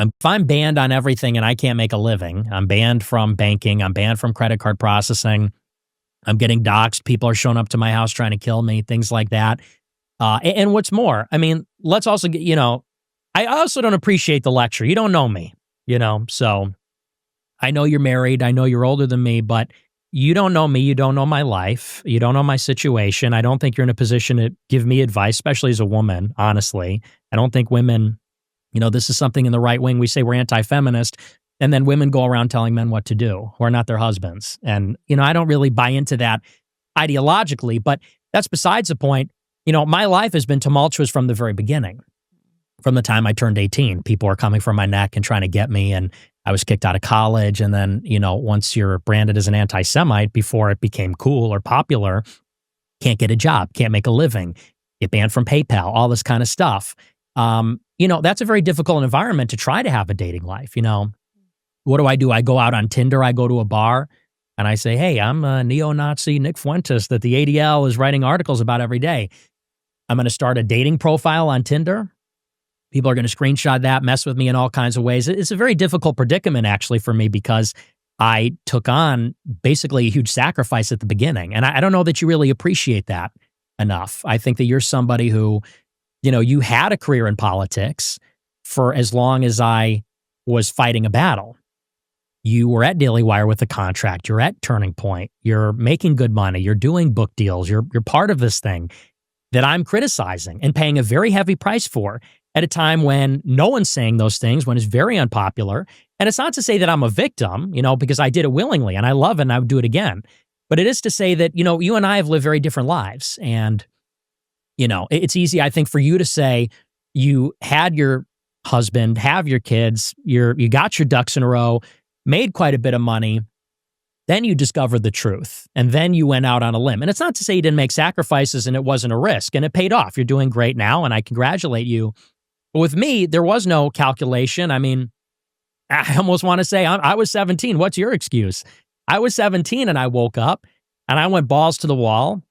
if I'm banned on everything and I can't make a living, I'm banned from banking, I'm banned from credit card processing, I'm getting doxxed, people are showing up to my house trying to kill me, things like that. And what's more, I mean, let's also get, I also don't appreciate the lecture. You don't know me, so I know you're married. I know you're older than me, but you don't know me. You don't know my life. You don't know my situation. I don't think you're in a position to give me advice, especially as a woman, honestly. I don't think women, this is something in the right wing. We say we're anti-feminist, and then women go around telling men what to do who are not their husbands. And, I don't really buy into that ideologically, but that's besides the point. My life has been tumultuous from the very beginning. From the time I turned 18, people were coming for my neck and trying to get me, and I was kicked out of college. And then, once you're branded as an anti-Semite, before it became cool or popular, can't get a job, can't make a living, get banned from PayPal, all this kind of stuff. That's a very difficult environment to try to have a dating life. What do? I go out on Tinder, I go to a bar, and I say, hey, I'm a neo-Nazi Nick Fuentes that the ADL is writing articles about every day. I'm going to start a dating profile on Tinder. People are going to screenshot that, mess with me in all kinds of ways. It's a very difficult predicament, actually, for me, because I took on basically a huge sacrifice at the beginning. And I don't know that you really appreciate that enough. I think that you're somebody who, you had a career in politics for as long as I was fighting a battle. You were at Daily Wire with a contract. You're at Turning Point. You're making good money. You're doing book deals. You're part of this thing that I'm criticizing and paying a very heavy price for at a time when no one's saying those things, when it's very unpopular. And it's not to say that I'm a victim, because I did it willingly and I love it and I would do it again. But it is to say that, you and I have lived very different lives. And, it's easy, I think, for you to say you had your husband, have your kids, you got your ducks in a row, made quite a bit of money. Then you discovered the truth, and then you went out on a limb. And it's not to say you didn't make sacrifices and it wasn't a risk, and it paid off. You're doing great now, and I congratulate you. But with me, there was no calculation. I mean, I almost want to say I was 17. What's your excuse? I was 17 and I woke up and I went balls to the wall,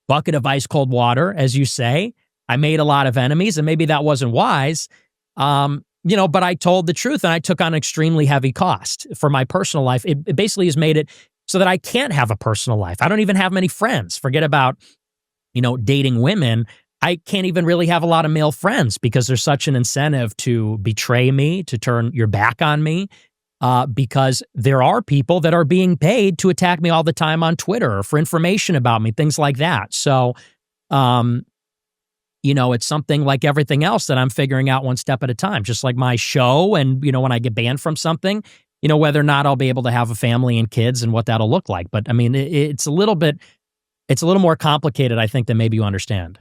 bucket of ice cold water, as you say. I made a lot of enemies, and maybe that wasn't wise. But I told the truth and I took on extremely heavy cost for my personal life. It basically has made it so that I can't have a personal life. I don't even have many friends. Forget about, dating women. I can't even really have a lot of male friends because there's such an incentive to betray me, to turn your back on me, because there are people that are being paid to attack me all the time on Twitter or for information about me, things like that. So, it's something like everything else that I'm figuring out one step at a time, just like my show. And, when I get banned from something, whether or not I'll be able to have a family and kids and what that'll look like. But I mean, it's a little more complicated, I think, than maybe you understand.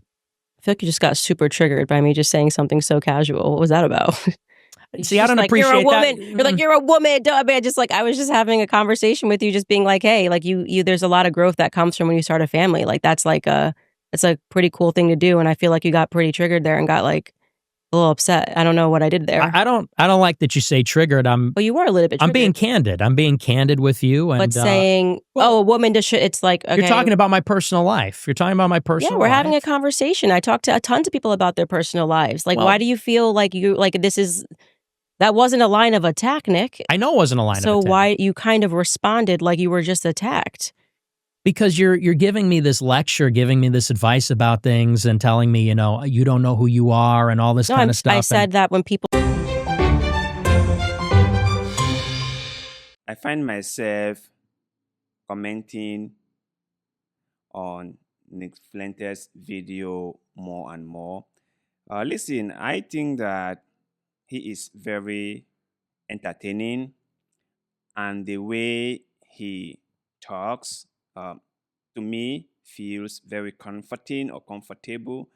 I feel like you just got super triggered by me just saying something so casual. What was that about? See, I don't appreciate you're a woman. that. You're like, you're a woman. Duh, man. Just like, I was just having a conversation with you, just being like, hey, like you, there's a lot of growth that comes from when you start a family. Like it's a pretty cool thing to do. And I feel like you got pretty triggered there and got like a little upset. I don't know what I did there. I don't like that you say triggered. Well, you were a little bit triggered. I'm being candid. I'm being candid with you. And, but saying, a woman just it's like, okay. You're talking about my personal life. You're talking about my personal life. Yeah, we're having a conversation. I talked to tons of people about their personal lives. Like, why do you feel like that wasn't a line of attack, Nick? I know it wasn't a line of attack. So why you kind of responded like you were just attacked? Because you're giving me this lecture, giving me this advice about things and telling me, you don't know who you are and all this kind of stuff. I said that when people... I find myself commenting on Nick Fuentes' video more and more. Listen, I think that he is very entertaining, and the way he talks to me feels very comforting or comfortable.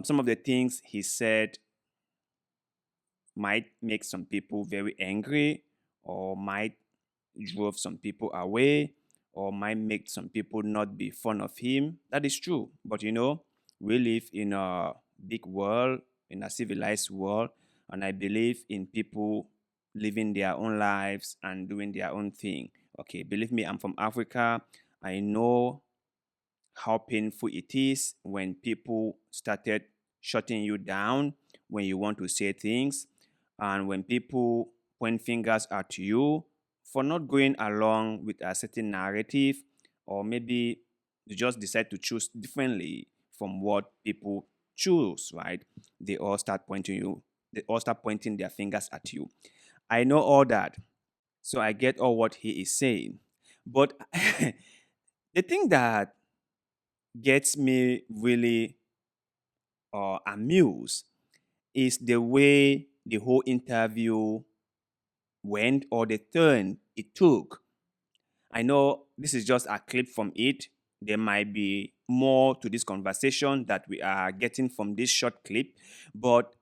Some of the things he said might make some people very angry, or might drive some people away, or might make some people not be fond of him. That is true. But we live in a big world, in a civilized world, and I believe in people living their own lives and doing their own thing. Okay, believe me, I'm from Africa. I know how painful it is when people started shutting you down when you want to say things. And when people point fingers at you for not going along with a certain narrative, or maybe you just decide to choose differently from what people choose, right? They all start pointing you, they all start pointing their fingers at you. I know all that. So I get all what he is saying. But the thing that gets me really amused is the way the whole interview went, or the turn it took. I know this is just a clip from it. There might be more to this conversation that we are getting from this short clip, but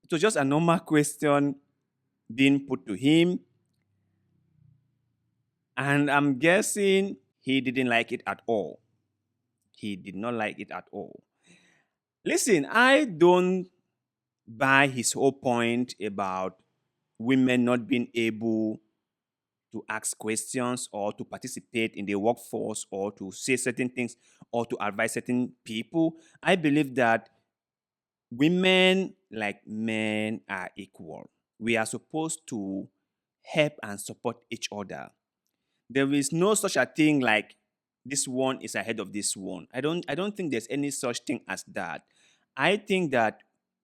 it was just a normal question being put to him. And I'm guessing he didn't like it at all. He did not like it at all. Listen, I don't buy his whole point about women not being able to ask questions or to participate in the workforce or to say certain things or to advise certain people. I believe that women, like men, are equal. We are supposed to help and support each other. There is no such a thing like this one is ahead of this one. I don't think there's any such thing as that. I think that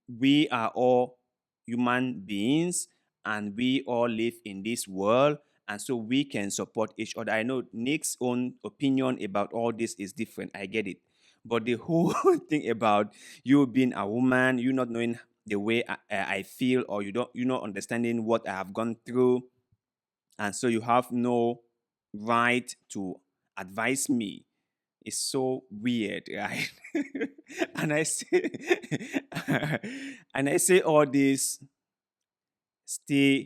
we are all human beings and we all live in this world, and so we can support each other. I know Nick's own opinion about all this is different. I get it. But the whole thing about you being a woman, you not knowing the way I feel, or you not understanding what I have gone through, and so you have no right to advise me, is so weird, right? and I say and I say all this, still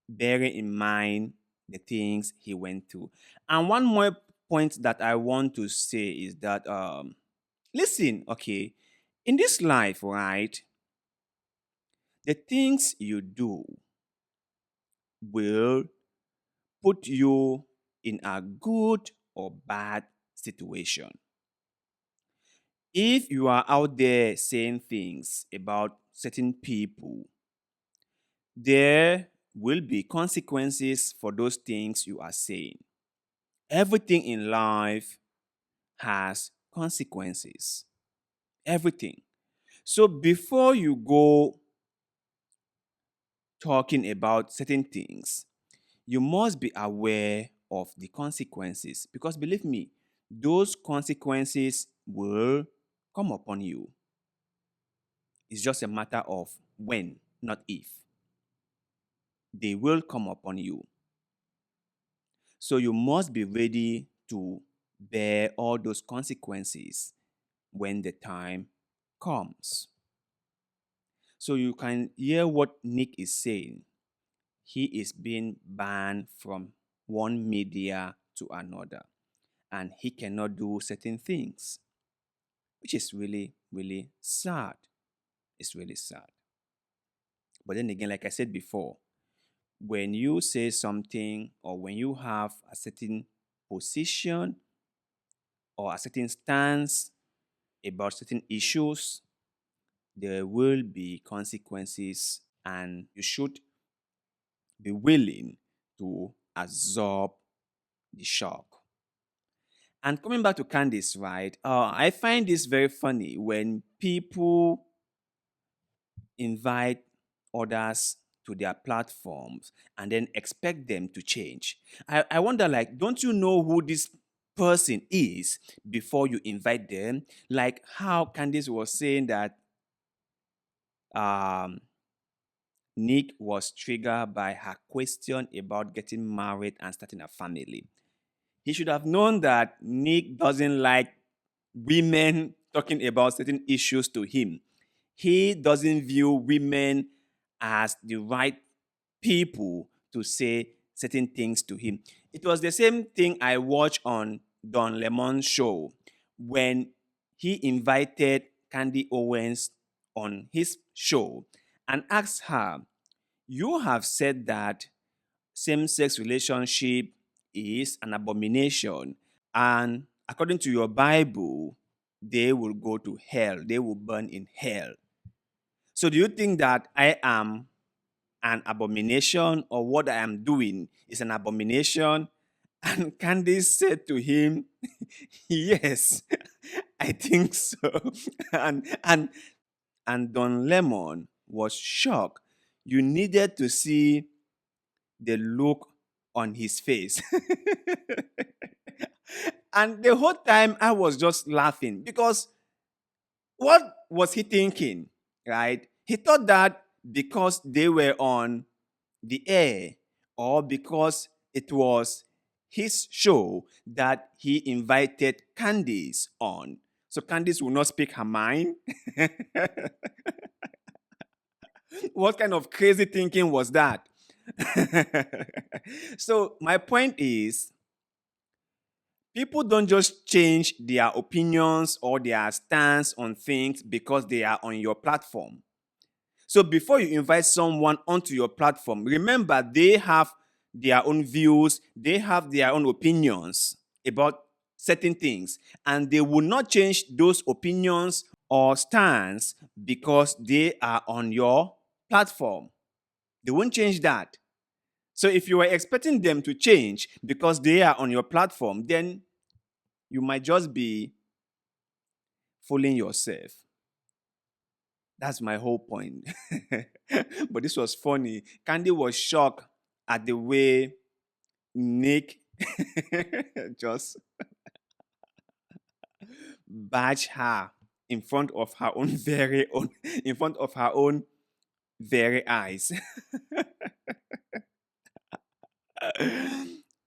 bearing in mind the things he went through. And one more point that I want to say is that listen, okay, in this life, right, the things you do will put you in a good or bad situation. If you are out there saying things about certain people, there will be consequences for those things you are saying. Everything in life has consequences. Everything. So before you go talking about certain things, you must be aware of the consequences, because believe me, those consequences will come upon you. It's just a matter of when, not if. They will come upon you. So you must be ready to bear all those consequences when the time comes. So you can hear what Nick is saying. He is being banned from one media to another, and he cannot do certain things, which is really, really sad. It's really sad. But then again, like I said before, when you say something or when you have a certain position or a certain stance about certain issues, there will be consequences, and you should be willing to absorb the shock. And coming back to Candace, right? I find this very funny when people invite others to their platforms and then expect them to change. I wonder, like, don't you know who this person is before you invite them? Like how Candace was saying that um, Nick was triggered by her question about getting married and starting a family. He should have known that Nick doesn't like women talking about certain issues to him. He doesn't view women as the right people to say certain things to him. It was the same thing I watched on Don Lemon's show when he invited Candy Owens on his show and asked her, "You have said that same-sex relationship is an abomination, and according to your Bible, they will go to hell. They will burn in hell. So do you think that I am an abomination, or what I am doing is an abomination? And Candace said to him, yes, I think so. and and and Don Lemon was shocked. You needed to see the look on his face. And the whole time I was just laughing because what was he thinking? Right? He thought that because they were on the air, or because it was his show, that he invited Candace on. So Candace will not speak her mind. What kind of crazy thinking was that? So my point is, people don't just change their opinions or their stance on things because they are on your platform. So before you invite someone onto your platform, remember they have their own views, they have their own opinions about certain things, and they will not change those opinions or stance because they are on your platform. They won't change that. So if you were expecting them to change because they are on your platform, then you might just be fooling yourself. That's my whole point. But this was funny. Candy was shocked at the way Nick just badged her in front of her own in front of her own very eyes.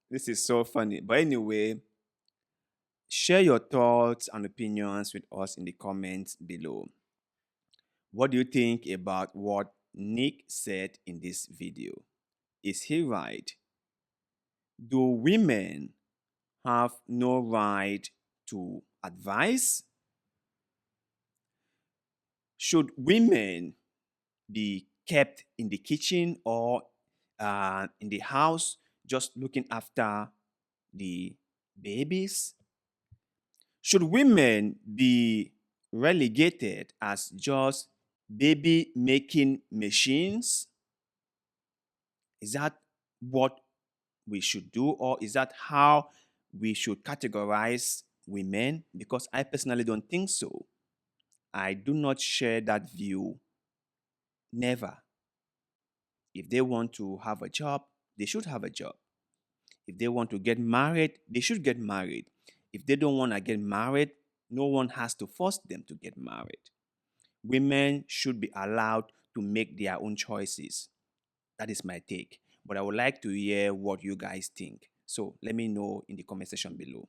This is so funny. But anyway, share your thoughts and opinions with us in the comments below. What do you think about what Nick said in this video? Is he right? Do women have no right to advice? Should women be kept in the kitchen or in the house just looking after the babies? Should women be relegated as just baby making machines? Is that what we should do, or is that how we should categorize women? Because I personally don't think so. I do not share that view. Never. If they want to have a job, they should have a job. If they want to get married, they should get married. If they don't want to get married, no one has to force them to get married. Women should be allowed to make their own choices. That is my take. But I would like to hear what you guys think. So let me know in the comment section below.